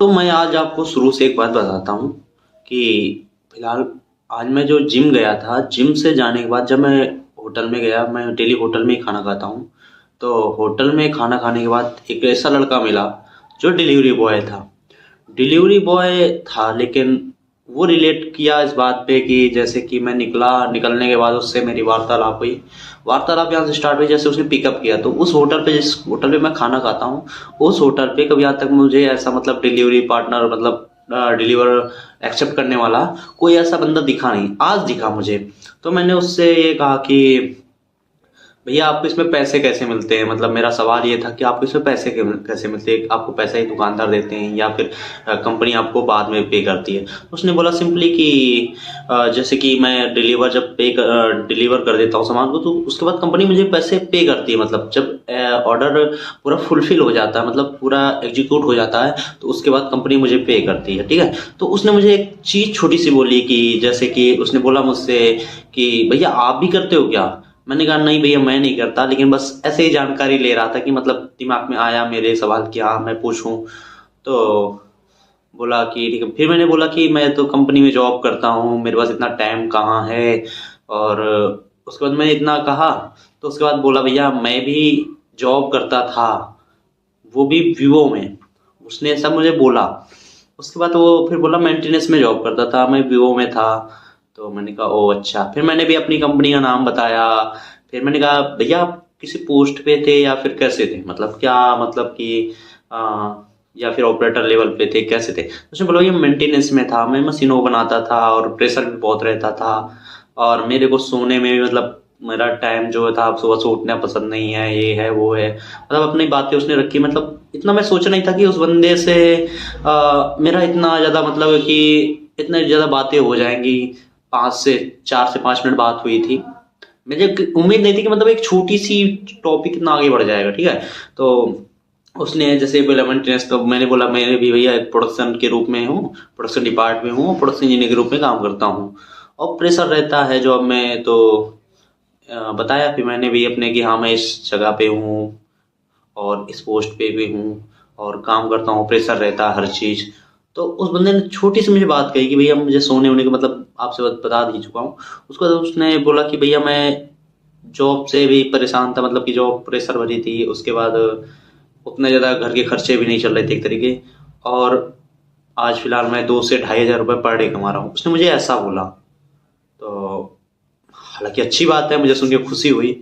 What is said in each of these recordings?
तो मैं आज आपको शुरू से एक बात बताता हूँ कि फिलहाल आज मैं जो जिम गया था, जिम से जाने के बाद जब मैं होटल में गया, मैं डेली होटल में ही खाना खाता हूँ। तो होटल में खाना खाने के बाद एक ऐसा लड़का मिला जो डिलीवरी बॉय था। डिलीवरी बॉय था, लेकिन वो रिलेट किया इस बात पे कि जैसे कि मैं निकलने के बाद उससे मेरी वार्तालाप हुई। वार्तालाप यहाँ से स्टार्ट हुई, जैसे उसने पिकअप किया तो उस होटल पे, जिस होटल पे मैं खाना खाता हूँ, उस होटल पे कभी आज तक मुझे ऐसा मतलब डिलीवरी पार्टनर मतलब डिलीवर एक्सेप्ट करने वाला कोई ऐसा बंदा दिखा नहीं। आज दिखा मुझे। तो मैंने उससे ये कहा कि भैया आपको इसमें पैसे कैसे मिलते हैं, मतलब मेरा सवाल ये था कि आपको इसमें पैसे कैसे मिलते हैं, आपको पैसा ही दुकानदार देते हैं या फिर कंपनी आपको बाद में पे करती है। उसने बोला सिंपली कि जैसे कि मैं डिलीवर कर देता हूँ सामान को, तो उसके बाद कंपनी मुझे पैसे पे करती है। मतलब जब ऑर्डर पूरा फुलफिल हो जाता है, मतलब पूरा एग्जीक्यूट हो जाता है, तो उसके बाद कंपनी मुझे पे करती है। ठीक है। तो उसने मुझे एक चीज़ छोटी सी बोली कि जैसे कि उसने बोला मुझसे कि भैया आप भी करते हो क्या। मैंने कहा नहीं भैया मैं नहीं करता, लेकिन बस ऐसे ही जानकारी ले रहा था कि मतलब दिमाग में आया मेरे सवाल कि हाँ मैं पूछूं। तो बोला कि ठीक है। फिर मैंने बोला कि मैं तो कंपनी में जॉब करता हूँ, मेरे पास इतना टाइम कहाँ है। और उसके बाद मैंने इतना कहा, तो उसके बाद बोला भैया मैं भी जॉब करता था, वो भी वीवो में। उसने ऐसा मुझे बोला। उसके बाद वो फिर बोला मेंटेनेंस में जॉब करता था, मैं वीवो में था। तो मैंने कहा ओ अच्छा। फिर मैंने भी अपनी कंपनी का नाम बताया। फिर मैंने कहा भैया आप किसी पोस्ट पे थे या फिर कैसे थे, मतलब क्या मतलब कि आ, या फिर ऑपरेटर लेवल पे थे, कैसे थे। उसने बोला ये मेंटेनेंस में था, मैं मशीनों बनाता था और प्रेशर भी बहुत रहता था। और मेरे को सोने में भी मतलब मेरा टाइम जो था, सुबह से उठना पसंद नहीं है, ये है वो है, मतलब अपनी बातें उसने रखी। मतलब इतना मैं सोचा नहीं था कि उस बंदे से मेरा इतना ज़्यादा मतलब कि इतने ज़्यादा बातें हो जाएंगी। 4 से 5 मिनट बात हुई थी। मुझे उम्मीद नहीं थी कि मतलब एक छोटी सी टॉपिक इतना आगे बढ़ जाएगा। ठीक है। तो उसने जैसे बोला मेंटेनेंस, तो मैंने बोला मैंने भी भैया एक प्रोडक्शन के रूप में हूँ, प्रोडक्शन डिपार्ट में हूँ, प्रोडक्शन इंजीनियर के रूप में काम करता हूँ और प्रेशर रहता है जॉब में। तो बताया फिर मैंने भी अपने कि हाँ मैं इस जगह पे हूँ और इस पोस्ट पे भी हूँ और काम करता हूँ, प्रेशर रहता है हर चीज़। तो उस बंदे ने छोटी सी मुझे बात कही कि भैया मुझे सोने होने का मतलब आपसे बता ही चुका हूँ। उसके बाद उसने बोला कि भैया मैं जॉब से भी परेशान था, मतलब कि जॉब प्रेशर भरी थी। उसके बाद उतने ज़्यादा घर के खर्चे भी नहीं चल रहे थे एक तरीके। और आज फिलहाल मैं 2 से 2,500 रुपये पर डे कमा रहा हूँ, उसने मुझे ऐसा बोला। तो हालांकि अच्छी बात है, मुझे सुन के खुशी हुई,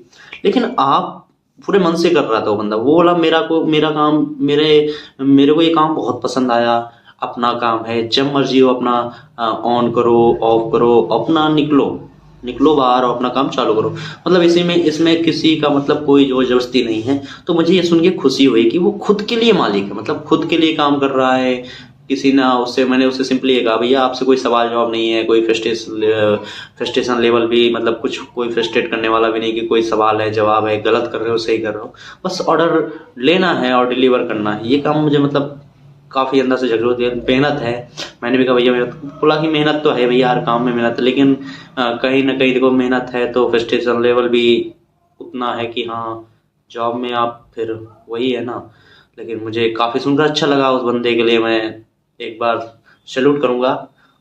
लेकिन आप पूरे मन से कर रहा था वो बंदा। वो बोला मेरा काम मेरे मेरे को ये काम बहुत पसंद आया। अपना काम है, जब मर्जी हो अपना ऑन करो, ऑफ करो, अपना निकलो निकलो बाहर और अपना काम चालू करो। मतलब इसी में इसमें किसी का मतलब कोई जोर जबरदस्ती नहीं है। तो मुझे ये सुन के खुशी हुई कि वो खुद के लिए मालिक है, मतलब खुद के लिए काम कर रहा है। किसी ना उससे मैंने उससे सिंपली ये कहा भैया आपसे कोई सवाल जवाब नहीं है, कोई फ्रस्ट्रेशन लेवल भी मतलब कुछ कोई फ्रस्ट्रेट करने वाला भी नहीं कि कोई सवाल है जवाब है, गलत कर रहे हो सही कर रहे हो, बस ऑर्डर लेना है और डिलीवर करना है। ये काम मुझे मतलब काफ़ी अंदर से जरूरत है, मेहनत है। मैंने भी कहा भैया मेहनत, बोला कि मेहनत तो है भैया, हर काम में मेहनत है, लेकिन कहीं ना कहीं देखो मेहनत है तो फ्रस्ट्रेशन लेवल भी उतना है कि हाँ जॉब में आप फिर वही है ना। लेकिन मुझे काफ़ी सुनकर अच्छा लगा, उस बंदे के लिए मैं एक बार सैल्यूट करूंगा।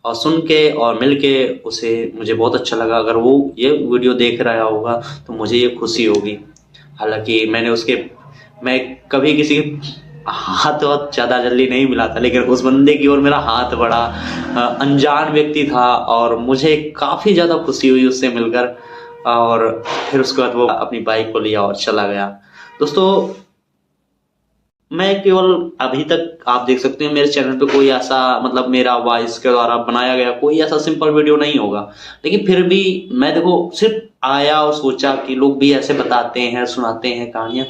और सुन के और मिल के उसे मुझे बहुत अच्छा लगा। अगर वो ये वीडियो देख रहा होगा तो मुझे ये खुशी होगी। हालांकि मैं कभी किसी के हाथ बहुत ज़्यादा जल्दी नहीं मिला था, लेकिन उस बंदे की ओर मेरा हाथ बढ़ा। अनजान व्यक्ति था और मुझे काफ़ी ज़्यादा खुशी हुई उससे मिलकर। और फिर उसके बाद वो अपनी बाइक को लिया और चला गया। दोस्तों मैं केवल अभी तक आप देख सकते हैं मेरे चैनल पे कोई ऐसा मतलब मेरा वॉइस के द्वारा बनाया गया कोई ऐसा सिंपल वीडियो नहीं होगा। लेकिन फिर भी मैं देखो सिर्फ आया और सोचा कि लोग भी ऐसे बताते हैं सुनाते हैं कहानियां।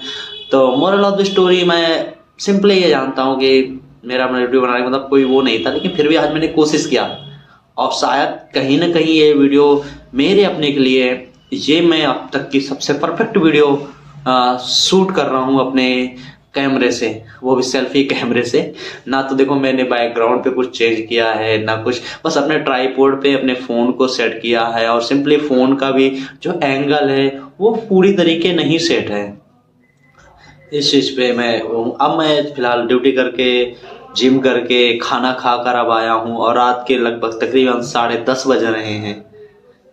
तो मोरल ऑफ द स्टोरी मैं सिंपली ये जानता हूँ कि मेरा वीडियो बनाने का मतलब कोई वो नहीं था, लेकिन फिर भी आज मैंने कोशिश किया। और शायद कहीं ना कहीं ये वीडियो मेरे अपने के लिए, ये मैं अब तक की सबसे परफेक्ट वीडियो शूट कर रहा हूँ अपने कैमरे से, वो भी सेल्फी कैमरे से। ना तो देखो मैंने बैकग्राउंड पे कुछ चेंज किया है ना कुछ, बस अपने ट्राइपॉड पे अपने फ़ोन को सेट किया है। और सिंपली फ़ोन का भी जो एंगल है वो पूरी तरीके नहीं सेट है। इस चीज़ पे मैं अब मैं फिलहाल ड्यूटी करके जिम करके खाना खा कर अब आया हूँ और रात के लगभग तकरीबन 10:30 बज रहे हैं।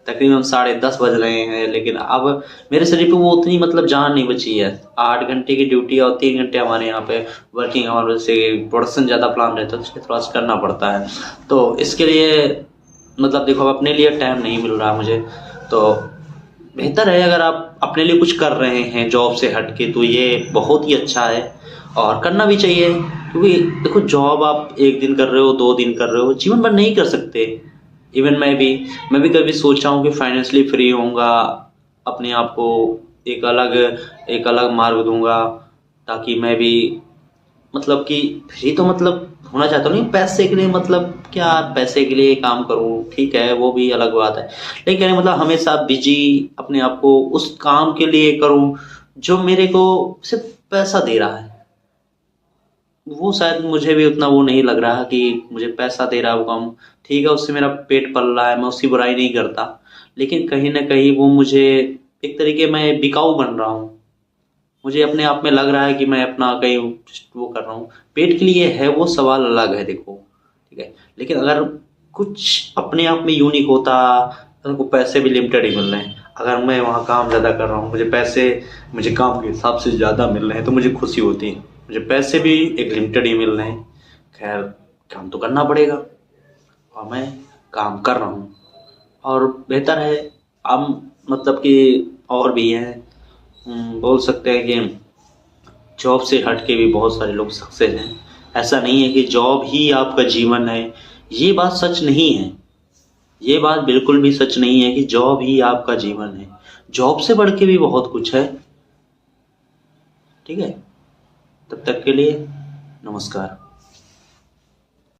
तकरीबन 10:30 बज रहे हैं, लेकिन अब मेरे शरीर पे वो उतनी मतलब जान नहीं बची है। 8 घंटे की ड्यूटी और 3 घंटे हमारे यहाँ पे वर्किंग आवर से प्रोडक्शन ज़्यादा प्लान रहता है, तो इसलिए थोड़ा सा करना पड़ता है। तो इसके लिए मतलब देखो, अब अपने लिए टाइम नहीं मिल रहा मुझे। तो बेहतर है अगर आप अपने लिए कुछ कर रहे हैं जॉब से हट के, तो ये बहुत ही अच्छा है और करना भी चाहिए। क्योंकि देखो, जॉब आप एक दिन कर रहे हो, 2 दिन कर रहे हो, जीवन भर नहीं कर सकते। इवन मैं भी कभी सोचा हूँ कि फाइनेंशियली फ्री होऊंगा, अपने आप को एक अलग मार्ग दूंगा, ताकि मैं भी मतलब कि फ्री तो मतलब होना चाहता हूँ, नहीं पैसे के लिए, मतलब क्या पैसे के लिए काम करूँ, ठीक है वो भी अलग बात है। लेकिन कहने का मतलब हमेशा बिजी अपने आप को उस काम के लिए करूँ जो मेरे को सिर्फ पैसा दे रहा है। वो शायद मुझे भी उतना वो नहीं लग रहा कि मुझे पैसा दे रहा है वो काम, ठीक है उससे मेरा पेट पल रहा है, मैं उसकी बुराई नहीं करता। लेकिन कहीं ना कहीं वो मुझे एक तरीके मैं बिकाऊ बन रहा हूँ। मुझे अपने आप में लग रहा है कि मैं अपना कहीं वो कर रहा हूँ, पेट के लिए है वो सवाल अलग है देखो, ठीक है। लेकिन अगर कुछ अपने आप में यूनिक होता, उनको पैसे भी लिमिटेड ही मिल रहे हैं, अगर मैं वहाँ काम ज़्यादा कर रहा हूँ, मुझे काम के हिसाब से ज़्यादा मिल रहे हैं, तो मुझे खुशी होती है। मुझे पैसे भी एक लिमिटेड ही मिल रहे हैं, खैर काम तो करना पड़ेगा और मैं काम कर रहा हूँ। और बेहतर है हम मतलब कि और भी हैं, बोल सकते हैं कि जॉब से हट के भी बहुत सारे लोग सक्सेस हैं। ऐसा नहीं है कि जॉब ही आपका जीवन है, ये बात सच नहीं है। ये बात बिल्कुल भी सच नहीं है कि जॉब ही आपका जीवन है। जॉब से बढ़ के भी बहुत कुछ है, ठीक है। तब तक के लिए नमस्कार।